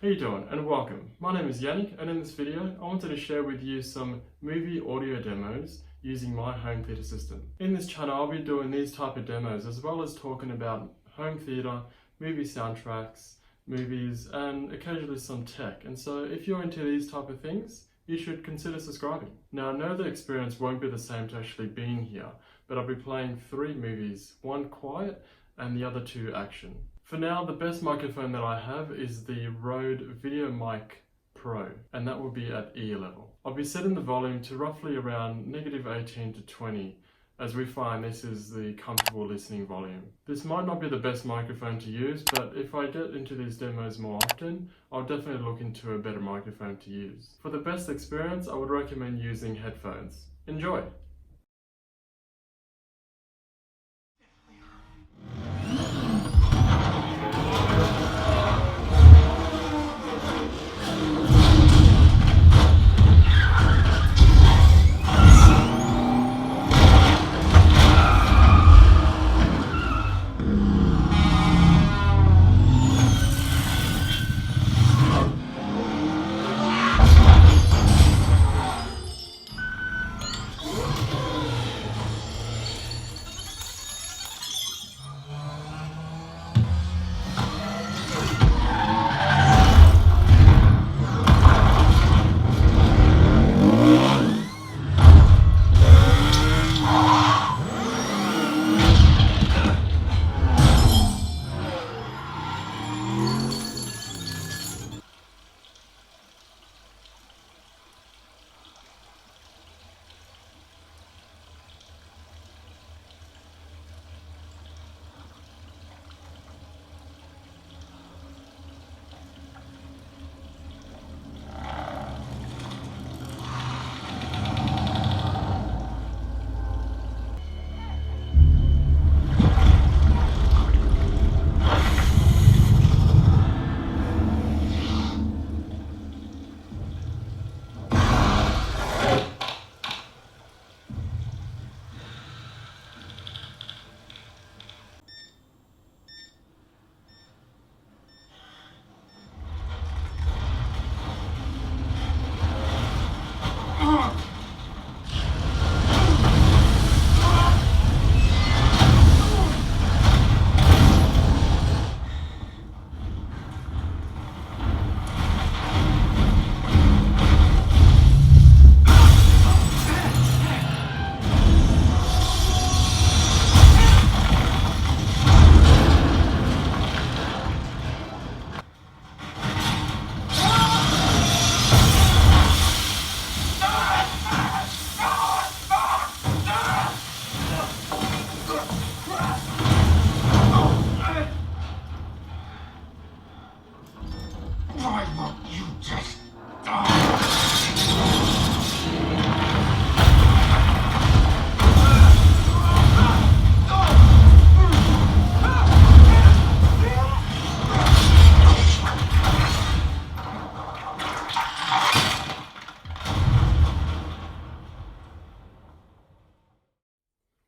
How you doing and welcome. My name is Yannick and in this video I wanted to share with you some movie audio demos using my home theatre system. In this channel I'll be doing these type of demos as well as talking about home theatre, movie soundtracks, movies and occasionally some tech. And so if you're into these type of things, you should consider subscribing. Now I know the experience won't be the same to actually being here, but I'll be playing 3 movies, 1 quiet and the other 2 action. For now, the best microphone that I have is the Rode VideoMic Pro, and that will be at ear level. I'll be setting the volume to roughly around -18 to 20, as we find this is the comfortable listening volume. This might not be the best microphone to use, but if I get into these demos more often, I'll definitely look into a better microphone to use. For the best experience, I would recommend using headphones. Enjoy!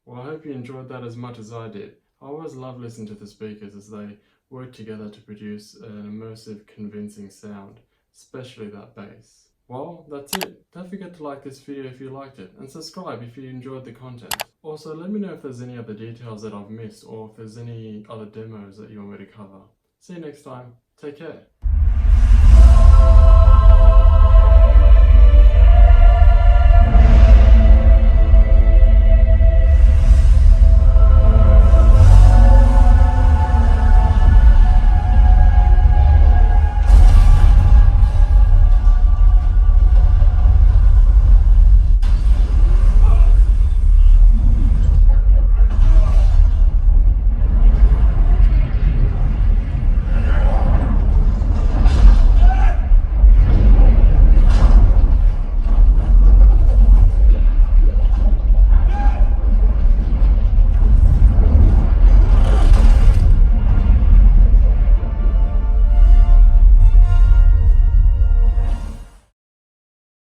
Well, I hope you enjoyed that as much as I did. I always love listening to the speakers as they work together to produce an immersive, convincing sound, especially that bass. Well, that's it. Don't forget to like this video if you liked it, and subscribe if you enjoyed the content. Also, let me know if there's any other details that I've missed or if there's any other demos that you want me to cover. See you next time. Take care.